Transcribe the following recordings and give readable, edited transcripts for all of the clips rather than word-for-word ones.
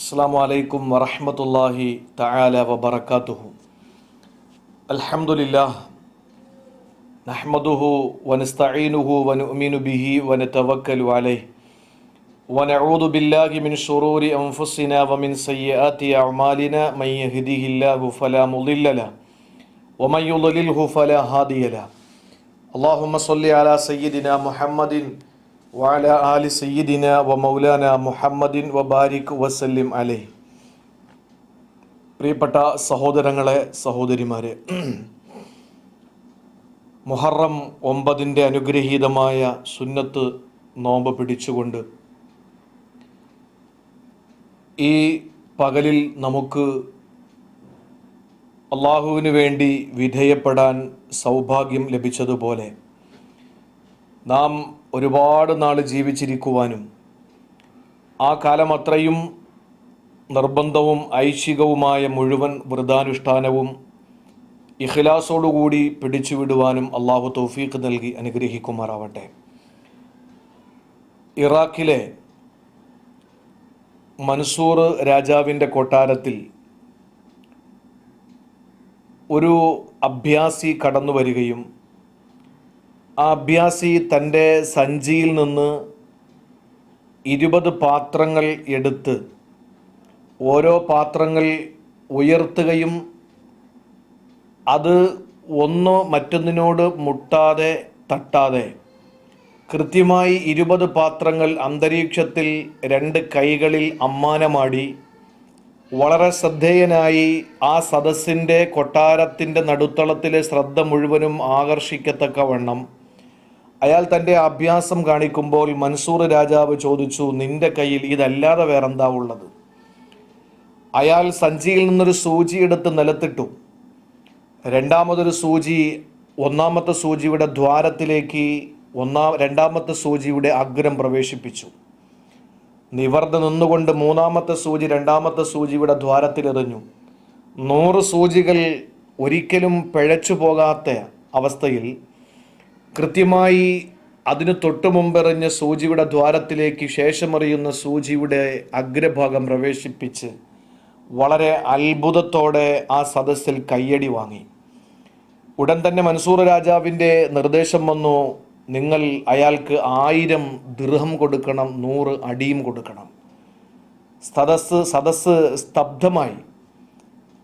അസ്സലാമു അലൈക്കും വറഹ്മത്തുള്ളാഹി തആല വബറകാതുഹു. അൽഹംദുലില്ലാഹ് നഹ്മദുഹു വനസ്തഈനുഹു വനുഅ്മിനു ബിഹി വനതവക്കലു അലൈഹി വനഊദു ബില്ലാഹി മിൻ ശുറൂരി അൻഫുസിനാ വമിൻ സയ്യിആതി അഅ്മാലിനാ മൻ യഹ്ദിഹില്ലാഹു ഫലാ മുളില്ല ലഹു വമൻ യുളിൽഹു ഫലാ ഹാദിയ ലഹു. അല്ലാഹുമ്മ സ്വല്ലി അലാ സയ്യിദിനാ മുഹമ്മദിൻ വഅലാ ആലി സയ്യിദിനാ വമൗലാനാ മുഹമ്മദിൻ വബാരിക് വസല്ലിം അലൈഹി. പ്രിയപ്പെട്ട സഹോദരങ്ങളെ, സഹോദരിമാരെ, മുഹറം 9 അനുഗ്രഹീതമായ സുന്നത്ത് നോമ്പ് പിടിച്ചുകൊണ്ട് ഈ പകലിൽ നമുക്ക് അള്ളാഹുവിന് വേണ്ടി വിധേയപ്പെടാൻ സൗഭാഗ്യം ലഭിച്ചതുപോലെ നാം ഒരുപാട് നാൾ ജീവിച്ചിരിക്കുവാനും ആ കാലം അത്രയും നിർബന്ധവും ഐച്ഛികവുമായ മുഴുവൻ വ്രതാനുഷ്ഠാനവും ഇഖ്ലാസോടുകൂടി പിടിച്ചുവിടുവാനും അള്ളാഹു തൗഫീഖ് നൽകി അനുഗ്രഹിക്കുമാറാവട്ടെ. ഇറാഖിലെ മൻസൂർ രാജാവിൻ്റെ കൊട്ടാരത്തിൽ ഒരു അഭ്യാസി കടന്നു വരികയും ആ അഭ്യാസി തൻ്റെ സഞ്ചിയിൽ നിന്ന് 20 പാത്രങ്ങൾ എടുത്ത് ഓരോ പാത്രങ്ങൾ ഉയർത്തുകയും അത് ഒന്ന് മറ്റൊന്നിനോട് മുട്ടാതെ തട്ടാതെ കൃത്യമായി 20 പാത്രങ്ങൾ അന്തരീക്ഷത്തിൽ 2 കൈകളിൽ അമ്മാനമാടി വളരെ ശ്രദ്ധേയനായി ആ സദസ്സിൻ്റെ കൊട്ടാരത്തിൻ്റെ നടുത്തളത്തിലെ ശ്രദ്ധ മുഴുവനും ആകർഷിക്കത്തക്കവണ്ണം അയാൾ തൻ്റെ അഭ്യാസം കാണിക്കുമ്പോൾ മൻസൂർ രാജാവ് ചോദിച്ചു, നിന്റെ കയ്യിൽ ഇതല്ലാതെ വേറെന്താ ഉള്ളത്? അയാൾ സഞ്ചിയിൽ നിന്നൊരു സൂചി എടുത്ത് നിലത്തിട്ടു. രണ്ടാമതൊരു സൂചി ഒന്നാമത്തെ സൂചിയുടെ ദ്വാരത്തിലേക്ക് രണ്ടാമത്തെ സൂചിയുടെ അഗ്രം പ്രവേശിപ്പിച്ചു. നിവർന്ന് നിന്നുകൊണ്ട് മൂന്നാമത്തെ സൂചി രണ്ടാമത്തെ സൂചിയുടെ ദ്വാരത്തിലെറിഞ്ഞു. 100 സൂചികൾ ഒരിക്കലും പിഴച്ചു പോകാത്ത അവസ്ഥയിൽ കൃത്യമായി അതിന് തൊട്ടു മുമ്പെറിഞ്ഞ സൂചിയുടെ ദ്വാരത്തിലേക്ക് ശേഷമെറിയുന്ന സൂചിയുടെ അഗ്രഭാഗം പ്രവേശിപ്പിച്ച് വളരെ അത്ഭുതത്തോടെ ആ സദസ്സിൽ കയ്യടി വാങ്ങി. ഉടൻ തന്നെ മൻസൂർ രാജാവിൻ്റെ നിർദ്ദേശം വന്നു, നിങ്ങൾ അയാൾക്ക് 1000 ദിർഹം കൊടുക്കണം, 100 അടിയും കൊടുക്കണം. സദസ്സ് സ്തബ്ധമായി.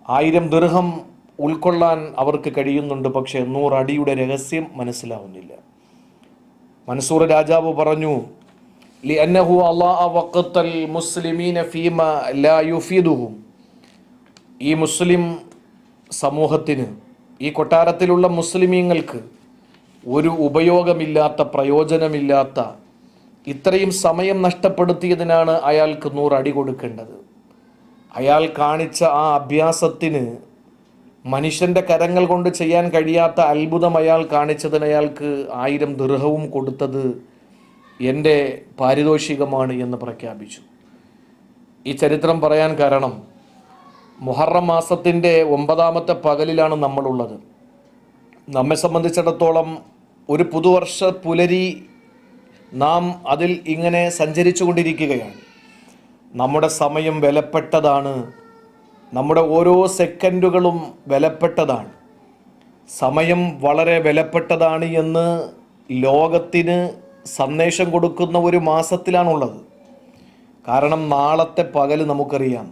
1000 ദിർഹം ഉൾക്കൊള്ളാൻ അവർക്ക് കഴിയുന്നുണ്ട്, പക്ഷേ 100 അടിയുടെ രഹസ്യം മനസ്സിലാവുന്നില്ല. മൻസൂർ രാജാവ് പറഞ്ഞു, ലിഅന്നഹു അല്ലാഹ വഖത്തൽ മുസ്ലിമീന ഫീമാ ലാ യുഫീദുഹും. ഈ മുസ്ലിം സമൂഹത്തിന്, ഈ കൊട്ടാരത്തിലുള്ള മുസ്ലിമീങ്ങൾക്ക് ഒരു ഉപയോഗമില്ലാത്ത, പ്രയോജനമില്ലാത്ത ഇത്രയും സമയം നഷ്ടപ്പെടുത്തിയതിനാണ് അയാൾക്ക് 100 അടി കൊടുക്കേണ്ടത്. അയാൾ കാണിച്ച ആ അഭ്യാസത്തിന്, മനുഷ്യൻ്റെ കരങ്ങൾ കൊണ്ട് ചെയ്യാൻ കഴിയാത്ത അത്ഭുതം അയാൾ കാണിച്ചതിന് അയാൾക്ക് 1000 ദിർഹവും കൊടുത്തത് എൻ്റെ പാരിതോഷികമാണ് എന്ന് പ്രഖ്യാപിച്ചു. ഈ ചരിത്രം പറയാൻ കാരണം, മുഹറം മാസത്തിൻ്റെ 9ാമത്തെ പകലിലാണ് നമ്മളുള്ളത്. നമ്മെ സംബന്ധിച്ചിടത്തോളം ഒരു പുതുവർഷ പുലരി നാം അതിൽ ഇങ്ങനെ സഞ്ചരിച്ചു കൊണ്ടിരിക്കുകയാണ്. നമ്മുടെ സമയം വിലപ്പെട്ടതാണ്. നമ്മുടെ ഓരോ സെക്കൻഡുകളും വിലപ്പെട്ടതാണ്. സമയം വളരെ വിലപ്പെട്ടതാണ് എന്ന് ലോകത്തിന് സന്ദേശം കൊടുക്കുന്ന ഒരു മാസത്തിലാണുള്ളത്. കാരണം നാളത്തെ പകൽ നമുക്കറിയാം.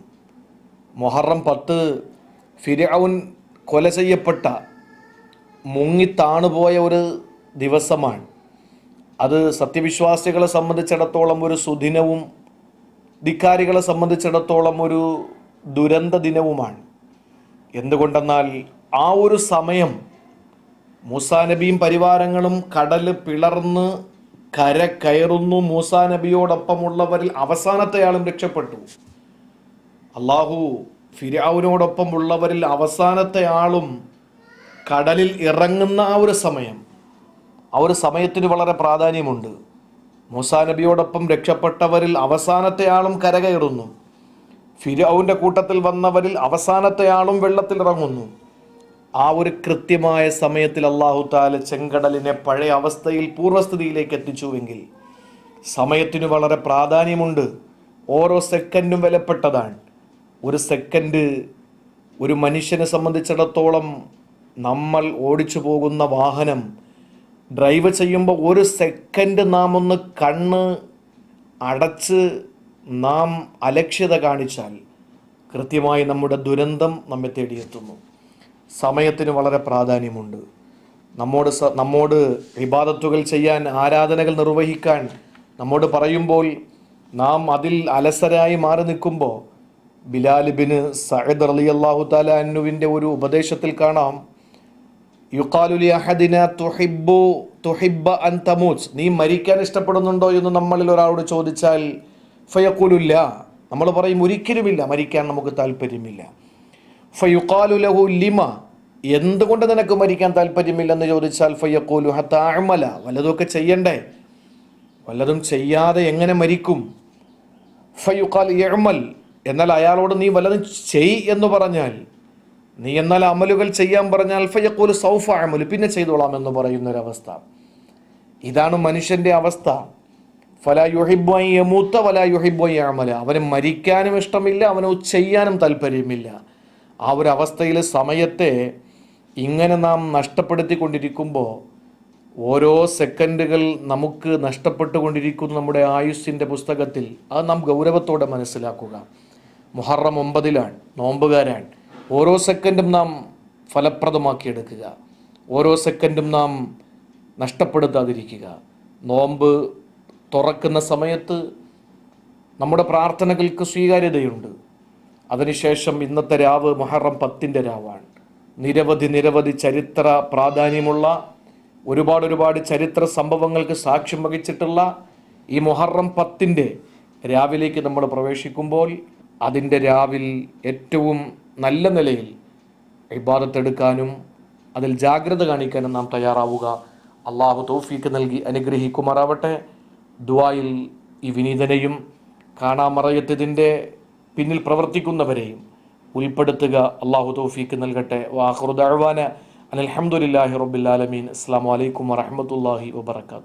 മുഹറം 10 ഫിർഔൻ കൊല ചെയ്യപ്പെട്ട, മുങ്ങിത്താണുപോയ ഒരു ദിവസമാണ്. അത് സത്യവിശ്വാസികളെ സംബന്ധിച്ചിടത്തോളം ഒരു സുദിനവും ധിക്കാരികളെ സംബന്ധിച്ചിടത്തോളം ഒരു ദുരന്ത ദിനവുമാണ്. എന്തുകൊണ്ടെന്നാൽ ആ ഒരു സമയം മൂസാ നബിയും പരിവാരങ്ങളും കടൽ പിളർന്ന് കര കയറുന്നു. മൂസാ നബിയോടൊപ്പമുള്ളവരിൽ അവസാനത്തെ ആളും രക്ഷപ്പെട്ടു. അള്ളാഹു ഫിർഔനോടൊപ്പം ഉള്ളവരിൽ അവസാനത്തെ ആളും കടലിൽ ഇറങ്ങുന്ന ആ ഒരു സമയത്തിന് വളരെ പ്രാധാന്യമുണ്ട്. മൂസാ നബിയോടൊപ്പം രക്ഷപ്പെട്ടവരിൽ അവസാനത്തെ ആളും കരകയറുന്നു. ഫിർഔന്റെ കൂട്ടത്തിൽ വന്നവരിൽ അവസാനത്തെ ആളും വെള്ളത്തിൽ ഇറങ്ങുന്നു. ആ ഒരു കൃത്യമായ സമയത്തിൽ അല്ലാഹു തആല ചെങ്കടലിനെ പഴയ അവസ്ഥയിൽ പൂർവ്വസ്ഥിതിയിലേക്ക് എത്തിച്ചുവെങ്കിൽ സമയത്തിന് വളരെ പ്രാധാന്യമുണ്ട്. ഓരോ സെക്കൻഡും വിലപ്പെട്ടതാണ്. ഒരു സെക്കൻഡ് ഒരു മനുഷ്യനെ സംബന്ധിച്ചിടത്തോളം നമ്മൾ ഓടിച്ചു പോകുന്ന വാഹനം ഡ്രൈവ് ചെയ്യുമ്പോൾ ഒരു സെക്കൻഡ് നാം ഒന്ന് കണ്ണ് അടച്ച് നാം അലക്ഷ്യത കാണിച്ചാൽ കൃത്യമായി നമ്മുടെ ദുരന്തം നമ്മെ തേടിയെത്തുന്നു. സമയത്തിന് വളരെ പ്രാധാന്യമുണ്ട്. നമ്മോട് ഇബാദത്തുകൾ ചെയ്യാൻ, ആരാധനകൾ നിർവഹിക്കാൻ നമ്മോട് പറയുമ്പോൾ നാം അതിൽ അലസരായി മാറി നിൽക്കുമ്പോൾ ബിലാൽ ബിൻ സഅദ് റളിയല്ലാഹു തആല അൻഹുവിൻ്റെ ഒരു ഉപദേശത്തിൽ കാണാം, യുഖാലു ലി അഹദിന തുഹിബ്ബ അൻ തമൂത്, നീ മരിക്കാൻ ഇഷ്ടപ്പെടുന്നുണ്ടോ എന്ന് നമ്മളിൽ ഒരാളോട് ചോദിച്ചാൽ ഫയഖൂലു ലാ, നമ്മൾ പറയും ഒരിക്കലുമില്ല, മരിക്കാൻ നമുക്ക് താല്പര്യമില്ല. ഫയുഖാലു ലഹു ലിമ, എന്തുകൊണ്ട് നിനക്ക് മരിക്കാൻ താല്പര്യമില്ലെന്ന് ചോദിച്ചാൽ ഫയഖൂലു ഹത്താ അഅമല, വല്ലതൊക്കെ ചെയ്യണ്ടേ, വല്ലതും ചെയ്യാതെ എങ്ങനെ മരിക്കും? ഫയുഖാൽ യഅമൽ, എന്നാൽ അയാളോട് നീ വല്ലതും ചെയ് എന്ന് പറഞ്ഞാൽ, നീ എന്നാൽ അമലുകൾ ചെയ്യാൻ പറഞ്ഞാൽ ഫയഖൂലു സൗഫ അമലു, പിന്നെ ചെയ്തോളാം എന്ന് പറയുന്നൊരവസ്ഥ. ഇതാണ് മനുഷ്യൻ്റെ അവസ്ഥ. ഫലാ യുഹിബ്ബു അൻ യമൂത വലാ യുഹിബ്ബു അൻ യഅമല, അവന് മരിക്കാനും ഇഷ്ടമില്ല, അവന് ചെയ്യാനും താല്പര്യമില്ല. ആ ഒരു അവസ്ഥയിൽ സമയത്തെ ഇങ്ങനെ നാം നഷ്ടപ്പെടുത്തിക്കൊണ്ടിരിക്കുമ്പോൾ ഓരോ സെക്കൻഡുകൾ നമുക്ക് നഷ്ടപ്പെട്ടുകൊണ്ടിരിക്കുന്നു നമ്മുടെ ആയുസ്സിൻ്റെ പുസ്തകത്തിൽ. അത് നാം ഗൗരവത്തോടെ മനസ്സിലാക്കുക. മുഹറം 9 നോമ്പുകാരാണ്. ഓരോ സെക്കൻഡും നാം ഫലപ്രദമാക്കിയെടുക്കുക. ഓരോ സെക്കൻഡും നാം നഷ്ടപ്പെടുത്താതിരിക്കുക. നോമ്പ് തുറക്കുന്ന സമയത്ത് നമ്മുടെ പ്രാർത്ഥനകൾക്ക് സ്വീകാര്യതയുണ്ട്. അതിനുശേഷം ഇന്നത്തെ രാവ് മുഹറം 10 രാവാണ്. നിരവധി ചരിത്ര പ്രാധാന്യമുള്ള ഒരുപാട് ചരിത്ര സംഭവങ്ങൾക്ക് സാക്ഷ്യം വഹിച്ചിട്ടുള്ള ഈ മുഹറം 10 രാവിലേക്ക് നമ്മൾ പ്രവേശിക്കുമ്പോൾ അതിൻ്റെ രാവിൽ ഏറ്റവും നല്ല നിലയിൽ ഇബാദത്തെടുക്കാനും അതിൽ ജാഗ്രത കാണിക്കാനും നാം തയ്യാറാവുക. അള്ളാഹു തൗഫീക്ക് നൽകി അനുഗ്രഹിക്കുമാറാവട്ടെ. ദുആയിൽ ഈ വിനീതനെയും കാണാമറയത്തതിൻ്റെ പിന്നിൽ പ്രവർത്തിക്കുന്നവരെയും ഉൾപ്പെടുത്തുക. അള്ളാഹു തൗഫീക്ക് നൽകട്ടെ. വആഖിറു ദഅ്വാന അൽഹംദുലില്ലാഹി റബ്ബിൽ ആലമീൻ. അസ്സലാമു അലൈക്കും വറഹ്മത്തുള്ളാഹി വബറകാതുഹു.